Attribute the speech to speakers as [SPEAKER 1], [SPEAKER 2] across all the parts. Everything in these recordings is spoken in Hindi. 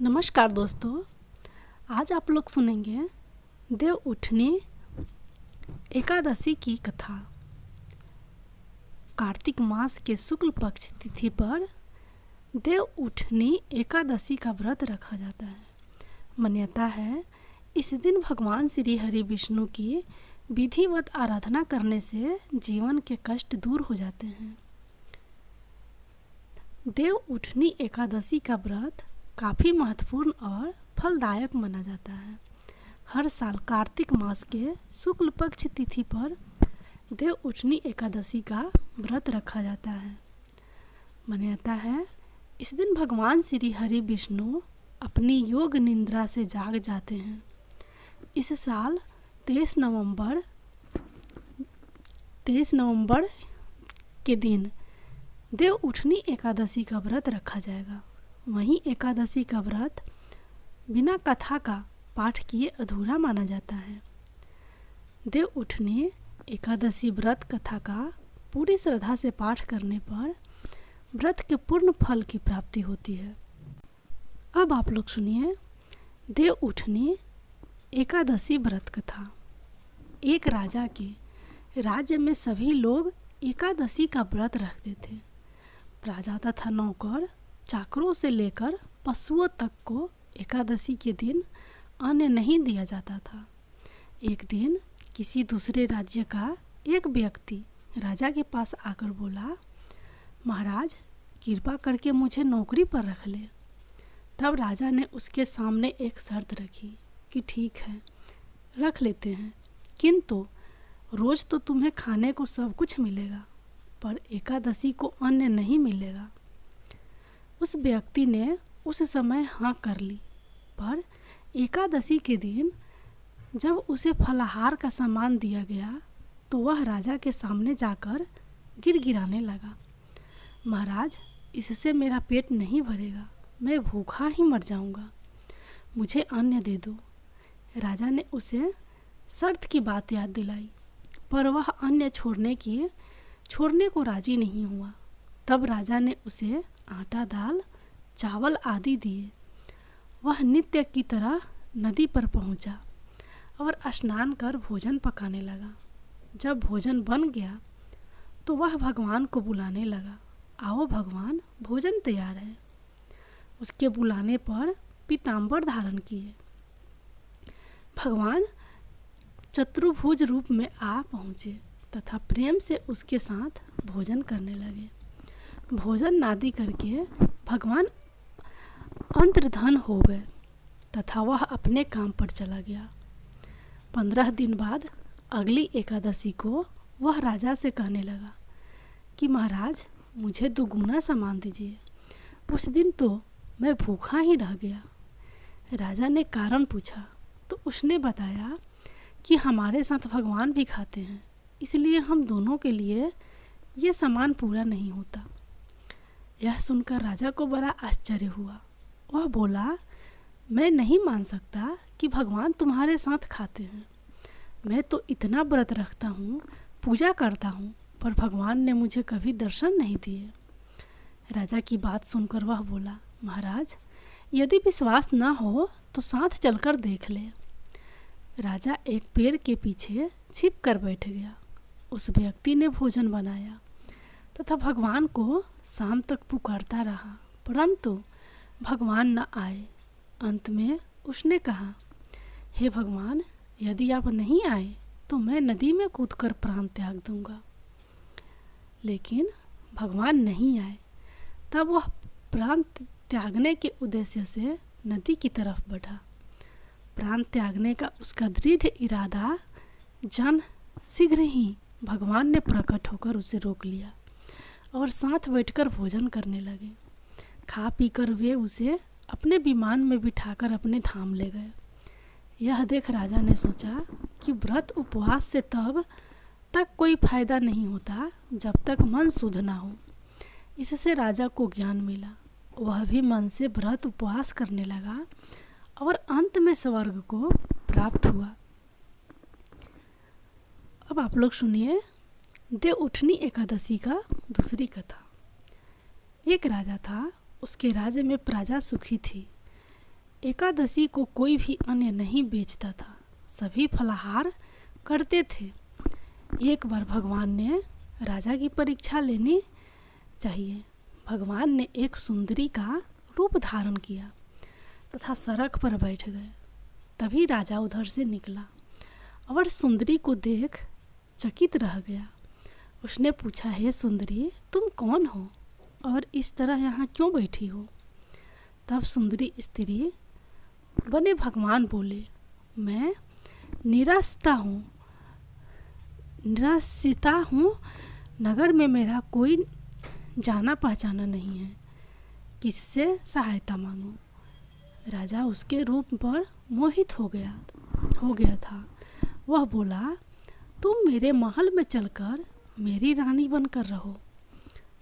[SPEAKER 1] नमस्कार दोस्तों, आज आप लोग सुनेंगे देव उठनी एकादशी की कथा। कार्तिक मास के शुक्ल पक्ष तिथि पर देव उठनी एकादशी का व्रत रखा जाता है। मान्यता है इस दिन भगवान श्री हरि विष्णु की विधिवत आराधना करने से जीवन के कष्ट दूर हो जाते हैं। देव उठनी एकादशी का व्रत काफ़ी महत्वपूर्ण और फलदायक माना जाता है। हर साल कार्तिक मास के शुक्ल पक्ष तिथि पर देव उठनी एकादशी का व्रत रखा जाता है। मान्यता है इस दिन भगवान श्री हरि विष्णु अपनी योग निद्रा से जाग जाते हैं। इस साल 23 नवंबर के दिन देव उठनी एकादशी का व्रत रखा जाएगा। वहीं एकादशी का व्रत बिना कथा का पाठ किए अधूरा माना जाता है। देव उठनी एकादशी व्रत कथा का पूरी श्रद्धा से पाठ करने पर व्रत के पूर्ण फल की प्राप्ति होती है। अब आप लोग सुनिए देव उठनी एकादशी व्रत कथा। एक राजा के राज्य में सभी लोग एकादशी का व्रत रखते थे। राजा तथा नौकर चाकरों से लेकर पशुओं तक को एकादशी के दिन अन्न नहीं दिया जाता था। एक दिन किसी दूसरे राज्य का एक व्यक्ति राजा के पास आकर बोला, महाराज कृपा करके मुझे नौकरी पर रख ले। तब राजा ने उसके सामने एक शर्त रखी कि ठीक है रख लेते हैं, किंतु रोज तो तुम्हें खाने को सब कुछ मिलेगा, पर एकादशी को अन्न नहीं मिलेगा। उस व्यक्ति ने उस समय हाँ कर ली, पर एकादशी के दिन जब उसे फलाहार का सामान दिया गया तो वह राजा के सामने जाकर गिड़गिड़ाने लगा, महाराज इससे मेरा पेट नहीं भरेगा, मैं भूखा ही मर जाऊंगा, मुझे अन्न दे दो। राजा ने उसे शर्त की बात याद दिलाई, पर वह अन्न छोड़ने को राजी नहीं हुआ। तब राजा ने उसे आटा दाल चावल आदि दिए। वह नित्य की तरह नदी पर पहुंचा और स्नान कर भोजन पकाने लगा। जब भोजन बन गया तो वह भगवान को बुलाने लगा, आओ भगवान भोजन तैयार है। उसके बुलाने पर पीताम्बर धारण किए भगवान चतुर्भुज रूप में आ पहुँचे तथा प्रेम से उसके साथ भोजन करने लगे। भोजन नादि करके भगवान अंतर्धान हो गए तथा वह अपने काम पर चला गया। 15 दिन बाद अगली एकादशी को वह राजा से कहने लगा कि महाराज मुझे दुगुना सामान दीजिए। उस दिन तो मैं भूखा ही रह गया। राजा ने कारण पूछा तो उसने बताया कि हमारे साथ भगवान भी खाते हैं, इसलिए हम दोनों के लिए ये सामान पूरा नहीं होता। यह सुनकर राजा को बड़ा आश्चर्य हुआ। वह बोला, मैं नहीं मान सकता कि भगवान तुम्हारे साथ खाते हैं। मैं तो इतना व्रत रखता हूँ, पूजा करता हूँ, पर भगवान ने मुझे कभी दर्शन नहीं दिए। राजा की बात सुनकर वह बोला, महाराज यदि विश्वास न हो तो साथ चलकर देख ले। राजा एक पेड़ के पीछे छिप कर बैठ गया। उस व्यक्ति ने भोजन बनाया तथा भगवान को शाम तक पुकारता रहा, परंतु भगवान न आए। अंत में उसने कहा, हे भगवान यदि आप नहीं आए तो मैं नदी में कूदकर प्राण त्याग दूंगा। लेकिन भगवान नहीं आए। तब वह प्राण त्यागने के उद्देश्य से नदी की तरफ बढ़ा। प्राण त्यागने का उसका दृढ़ इरादा जान शीघ्र ही भगवान ने प्रकट होकर उसे रोक लिया और साथ बैठकर भोजन करने लगे। खा पीकर वे उसे अपने विमान में बिठाकर अपने धाम ले गए। यह देख राजा ने सोचा कि व्रत उपवास से तब तक कोई फायदा नहीं होता जब तक मन शुद्ध ना हो। इससे राजा को ज्ञान मिला। वह भी मन से व्रत उपवास करने लगा और अंत में स्वर्ग को प्राप्त हुआ। अब आप लोग सुनिए देव उठनी एकादशी का दूसरी कथा। एक राजा था, उसके राज्य में प्रजा सुखी थी। एकादशी को कोई भी अन्न नहीं बेचता था, सभी फलाहार करते थे। एक बार भगवान ने राजा की परीक्षा लेनी चाहिए। भगवान ने एक सुंदरी का रूप धारण किया तथा सड़क पर बैठ गए। तभी राजा उधर से निकला और सुंदरी को देख चकित रह गया। उसने पूछा, हे सुंदरी, तुम कौन हो और इस तरह यहाँ क्यों बैठी हो? तब सुंदरी स्त्री बने भगवान बोले, मैं निराशिता हूँ। नगर में मेरा कोई जाना पहचाना नहीं है, किससे सहायता मांगूं? राजा उसके रूप पर मोहित हो गया था। वह बोला, तुम मेरे महल में चलकर मेरी रानी बनकर रहो।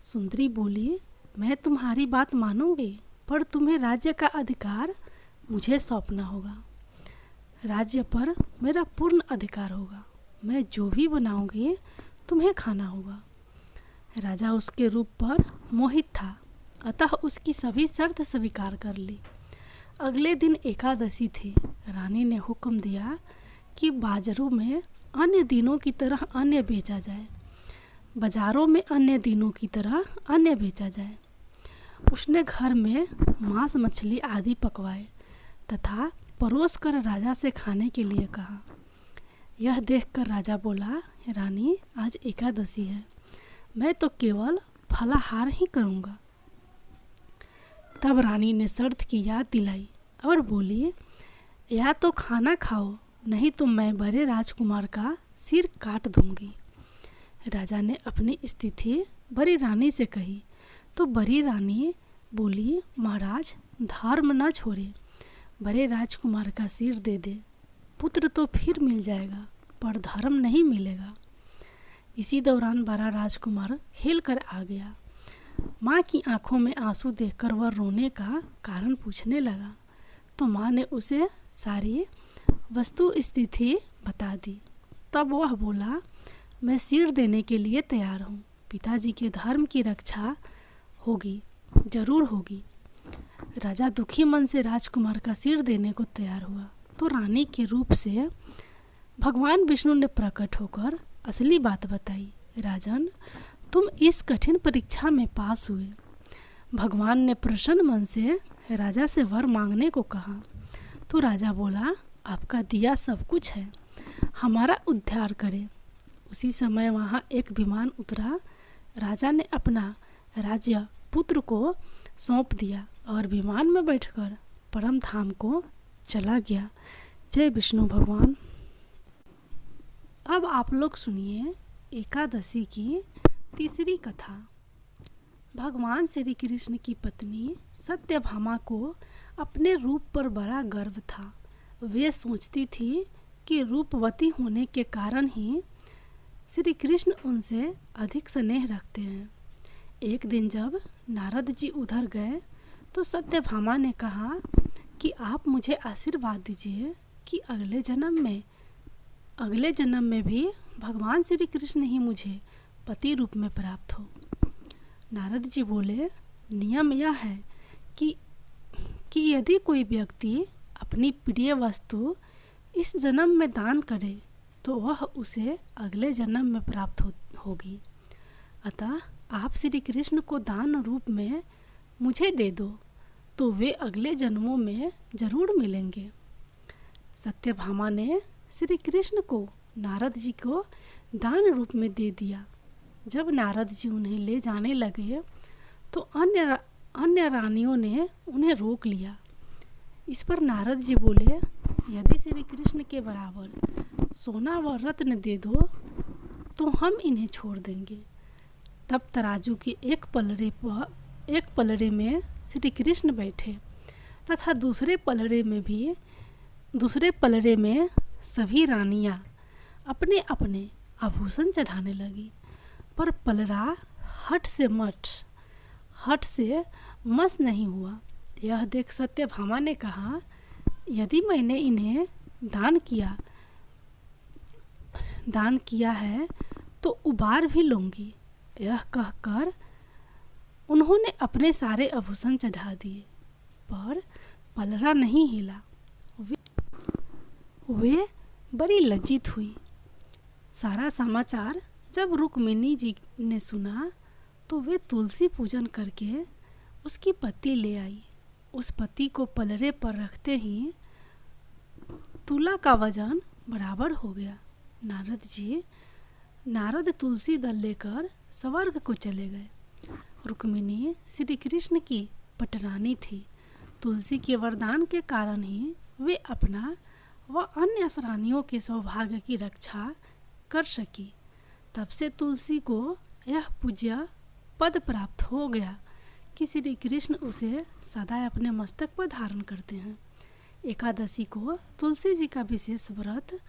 [SPEAKER 1] सुंदरी बोली, मैं तुम्हारी बात मानूंगी, पर तुम्हें राज्य का अधिकार मुझे सौंपना होगा। राज्य पर मेरा पूर्ण अधिकार होगा। मैं जो भी बनाऊंगी तुम्हें खाना होगा। राजा उसके रूप पर मोहित था, अतः उसकी सभी शर्त स्वीकार कर ली। अगले दिन एकादशी थी। रानी ने हुक्म दिया कि बाजारों में अन्य दिनों की तरह अन्न बेचा जाए। बाजारों में अन्य दिनों की तरह अन्न बेचा जाए। उसने घर में मांस मछली आदि पकवाए तथा परोस कर राजा से खाने के लिए कहा। यह देखकर राजा बोला, रानी, आज एकादशी है, मैं तो केवल फलाहार ही करूँगा। तब रानी ने शर्त की याद दिलाई और बोली, या तो खाना खाओ, नहीं तो मैं बड़े राजकुमार का सिर काट दूंगी। राजा ने अपनी स्थिति बड़ी रानी से कही तो बड़ी रानी बोली, महाराज, धर्म न छोड़े, बड़े राजकुमार का सिर दे दे। पुत्र तो फिर मिल जाएगा, पर धर्म नहीं मिलेगा। इसी दौरान बड़ा राजकुमार खेल कर आ गया। माँ की आंखों में आंसू देखकर वह रोने का कारण पूछने लगा, तो माँ ने उसे सारी वस्तु स्थिति बता दी। तब वह बोला, मैं सिर देने के लिए तैयार हूँ। पिताजी के धर्म की रक्षा होगी, जरूर होगी। राजा दुखी मन से राजकुमार का सिर देने को तैयार हुआ तो रानी के रूप से भगवान विष्णु ने प्रकट होकर असली बात बताई। राजन, तुम इस कठिन परीक्षा में पास हुए। भगवान ने प्रसन्न मन से राजा से वर मांगने को कहा तो राजा बोला, आपका दिया सब कुछ है, हमारा उद्धार करे। उसी समय वहाँ एक विमान उतरा। राजा ने अपना राज्य पुत्र को सौंप दिया और विमान में बैठकर परम धाम को चला गया। जय विष्णु भगवान। अब आप लोग सुनिए एकादशी की तीसरी कथा। भगवान श्री कृष्ण की पत्नी सत्यभामा को अपने रूप पर बड़ा गर्व था। वे सोचती थी कि रूपवती होने के कारण ही श्री कृष्ण उनसे अधिक स्नेह रखते हैं। एक दिन जब नारद जी उधर गए तो सत्यभामा ने कहा कि आप मुझे आशीर्वाद दीजिए कि अगले जन्म में भी भगवान श्री कृष्ण ही मुझे पति रूप में प्राप्त हो। नारद जी बोले, नियम यह है कि यदि कोई व्यक्ति अपनी प्रिय वस्तु इस जन्म में दान करे तो वह उसे अगले जन्म में प्राप्त होगी। अतः आप श्री कृष्ण को दान रूप में मुझे दे दो तो वे अगले जन्मों में जरूर मिलेंगे। सत्यभामा ने श्री कृष्ण को नारद जी को दान रूप में दे दिया। जब नारद जी उन्हें ले जाने लगे तो अन्य रानियों ने उन्हें रोक लिया। इस पर नारद जी बोले, यदि श्री कृष्ण के बराबर सोना व रत्न दे दो तो हम इन्हें छोड़ देंगे। तब तराजू के एक पलड़े में श्री कृष्ण बैठे तथा दूसरे पलड़े में सभी रानियां अपने अपने आभूषण चढ़ाने लगी। पर पलड़ा हट से मस नहीं हुआ। यह देख सत्यभामा ने कहा, यदि मैंने इन्हें दान किया है तो उबार भी लूँगी। यह कहकर उन्होंने अपने सारे आभूषण चढ़ा दिए। पर पलड़ा नहीं हिला। वे बड़ी लज्जित हुई। सारा समाचार जब रुक्मिणी जी ने सुना तो वे तुलसी पूजन करके उसकी पत्ती ले आई। उस पत्ती को पलड़े पर रखते ही तुला का वजन बराबर हो गया। नारद तुलसी दल लेकर स्वर्ग को चले गए। रुक्मिणी श्री कृष्ण की पटरानी थी। तुलसी के वरदान के कारण ही वे अपना व अन्य असरानियों के सौभाग्य की रक्षा कर सकी। तब से तुलसी को यह पूज्य पद प्राप्त हो गया कि श्री कृष्ण उसे सदा अपने मस्तक पर धारण करते हैं। एकादशी को तुलसी जी का विशेष व्रत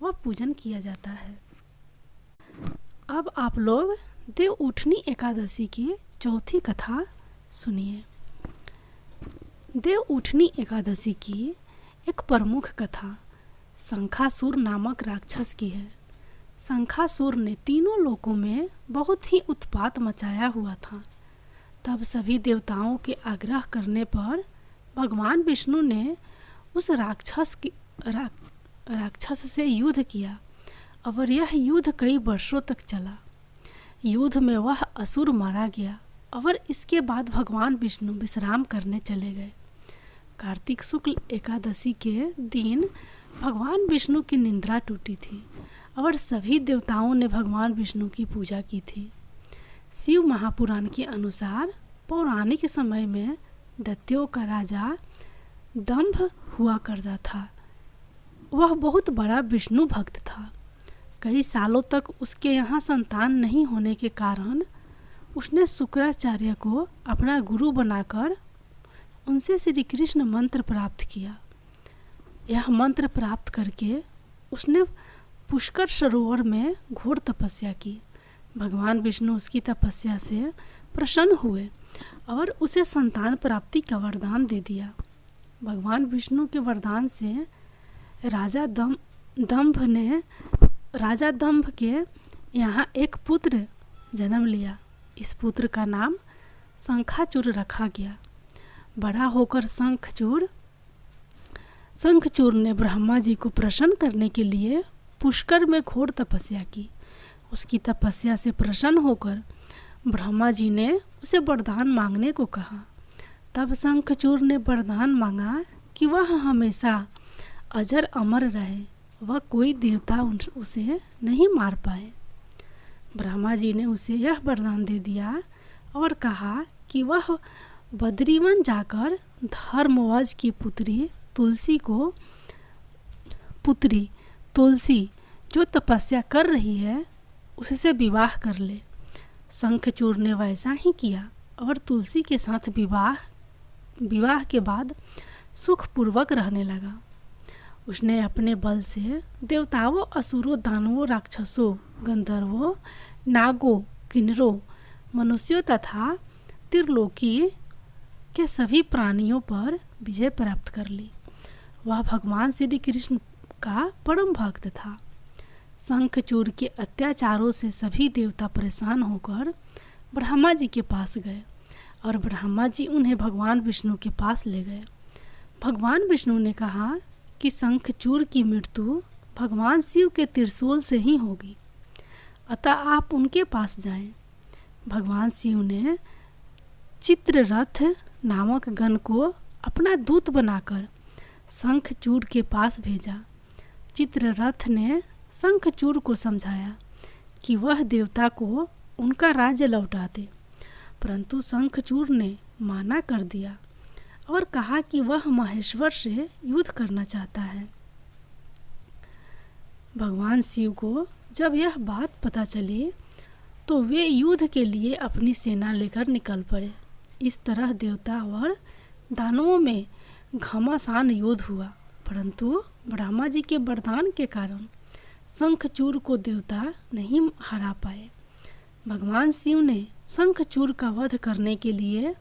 [SPEAKER 1] व पूजन किया जाता है। अब आप लोग देव उठनी एकादशी की चौथी कथा सुनिए। देव उठनी एकादशी की एक प्रमुख कथा शंखासुर नामक राक्षस की है। शंखासुर ने तीनों लोकों में बहुत ही उत्पात मचाया हुआ था। तब सभी देवताओं के आग्रह करने पर भगवान विष्णु ने उस राक्षस से युद्ध किया और यह युद्ध कई वर्षों तक चला। युद्ध में वह असुर मारा गया और इसके बाद भगवान विष्णु विश्राम करने चले गए। कार्तिक शुक्ल एकादशी के दिन भगवान विष्णु की निद्रा टूटी थी और सभी देवताओं ने भगवान विष्णु की पूजा की थी। शिव महापुराण के अनुसार पौराणिक समय में दैत्यों का राजा दंभ हुआ करता था। वह बहुत बड़ा विष्णु भक्त था। कई सालों तक उसके यहाँ संतान नहीं होने के कारण उसने शुक्राचार्य को अपना गुरु बनाकर उनसे श्री कृष्ण मंत्र प्राप्त किया। यह मंत्र प्राप्त करके उसने पुष्कर सरोवर में घोर तपस्या की। भगवान विष्णु उसकी तपस्या से प्रसन्न हुए और उसे संतान प्राप्ति का वरदान दे दिया। भगवान विष्णु के वरदान से राजा दंभ के यहाँ एक पुत्र जन्म लिया। इस पुत्र का नाम शंखाचूर रखा गया। बड़ा होकर शंखचूर ने ब्रह्मा जी को प्रसन्न करने के लिए पुष्कर में घोर तपस्या की। उसकी तपस्या से प्रसन्न होकर ब्रह्मा जी ने उसे वरदान मांगने को कहा। तब शंखचूर ने वरदान मांगा कि वह हमेशा अजर अमर रहे, वह कोई देवता उसे नहीं मार पाए। ब्रह्मा जी ने उसे यह वरदान दे दिया और कहा कि वह बद्रीवन जाकर धर्मवज की पुत्री तुलसी जो तपस्या कर रही है उससे विवाह कर ले। शंखचूर ने वैसा ही किया और तुलसी के साथ विवाह के बाद सुखपूर्वक रहने लगा। उसने अपने बल से देवताओं, असुरों, दानवों, राक्षसों, गंधर्वों, नागों, किन्नरों, मनुष्यों तथा त्रिलोकी के सभी प्राणियों पर विजय प्राप्त कर ली। वह भगवान श्री कृष्ण का परम भक्त था। शंखचूर के अत्याचारों से सभी देवता परेशान होकर ब्रह्मा जी के पास गए और ब्रह्मा जी उन्हें भगवान विष्णु के पास ले गए। भगवान विष्णु ने कहा कि शंखचूर की मृत्यु भगवान शिव के त्रिशूल से ही होगी, अतः आप उनके पास जाएं। भगवान शिव ने चित्ररथ नामक गण को अपना दूत बनाकर शंखचूर के पास भेजा। चित्ररथ ने शंखचूर को समझाया कि वह देवता को उनका राज्य लौटा दे, परंतु शंखचूर ने माना कर दिया और कहा कि वह महेश्वर से युद्ध करना चाहता है। भगवान शिव को जब यह बात पता चली तो वे युद्ध के लिए अपनी सेना लेकर निकल पड़े। इस तरह देवता और दानवों में घमासान युद्ध हुआ, परंतु ब्रह्मा जी के वरदान के कारण शंखचूर को देवता नहीं हरा पाए। भगवान शिव ने शंखचूर का वध करने के लिए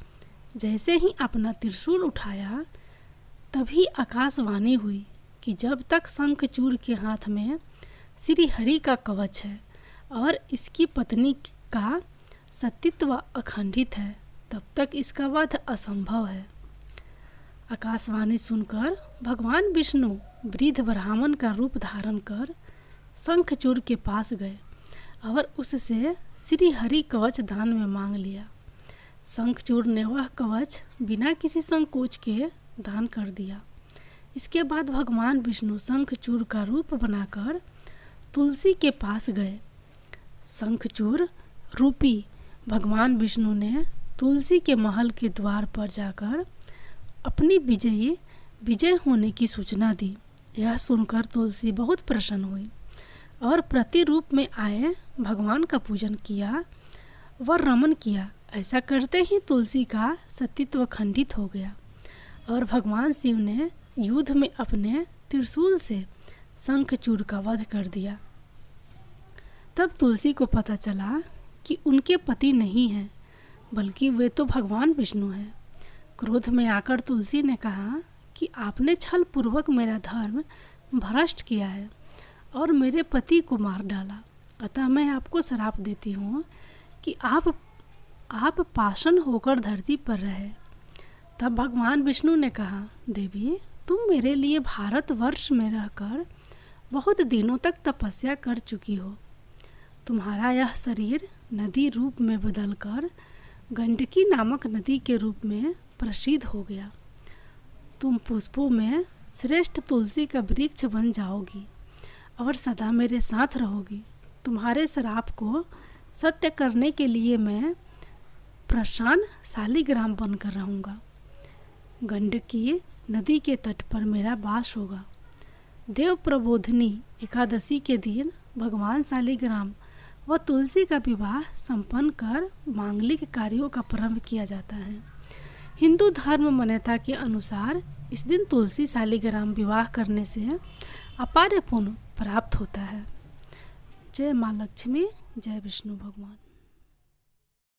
[SPEAKER 1] जैसे ही अपना त्रिशूल उठाया तभी आकाशवाणी हुई कि जब तक शंखचूर के हाथ में श्री हरि का कवच है और इसकी पत्नी का सतीत्व अखंडित है, तब तक इसका वध असंभव है। आकाशवाणी सुनकर भगवान विष्णु वृद्ध ब्राह्मण का रूप धारण कर शंखचूड़ के पास गए और उससे श्री हरि कवच दान में मांग लिया। शंखचूड़ ने वह कवच बिना किसी संकोच के दान कर दिया। इसके बाद भगवान विष्णु शंखचूड़ का रूप बनाकर तुलसी के पास गए। शंखचूड़ रूपी भगवान विष्णु ने तुलसी के महल के द्वार पर जाकर अपनी विजय होने की सूचना दी। यह सुनकर तुलसी बहुत प्रसन्न हुई और प्रतिरूप में आए भगवान का पूजन किया व रमन किया। ऐसा करते ही तुलसी का सतीत्व खंडित हो गया और भगवान शिव ने युद्ध में अपने त्रिशूल से शंखचूड़ का वध कर दिया। तब तुलसी को पता चला कि उनके पति नहीं हैं, बल्कि वे तो भगवान विष्णु हैं। क्रोध में आकर तुलसी ने कहा कि आपने छल पूर्वक मेरा धर्म भ्रष्ट किया है और मेरे पति को मार डाला। अतः मैं आपको श्राप देती हूँ कि आप पाषाण होकर धरती पर रहे। तब भगवान विष्णु ने कहा, देवी, तुम मेरे लिए भारतवर्ष में रहकर बहुत दिनों तक तपस्या कर चुकी हो। तुम्हारा यह शरीर नदी रूप में बदलकर गंडकी नामक नदी के रूप में प्रसिद्ध हो गया। तुम पुष्पों में श्रेष्ठ तुलसी का वृक्ष बन जाओगी और सदा मेरे साथ रहोगी। तुम्हारे श्राप को सत्य करने के लिए मैं प्रशान शालिग्राम बनकर रहूँगा। गंडकी नदी के तट पर मेरा वास होगा। देव प्रबोधिनी एकादशी के दिन भगवान शालिग्राम व तुलसी का विवाह संपन्न कर मांगलिक कार्यों का प्रारंभ किया जाता है। हिंदू धर्म मान्यता के अनुसार इस दिन तुलसी शालिग्राम विवाह करने से अपार पुण्य प्राप्त होता है। जय माँ लक्ष्मी, जय विष्णु भगवान।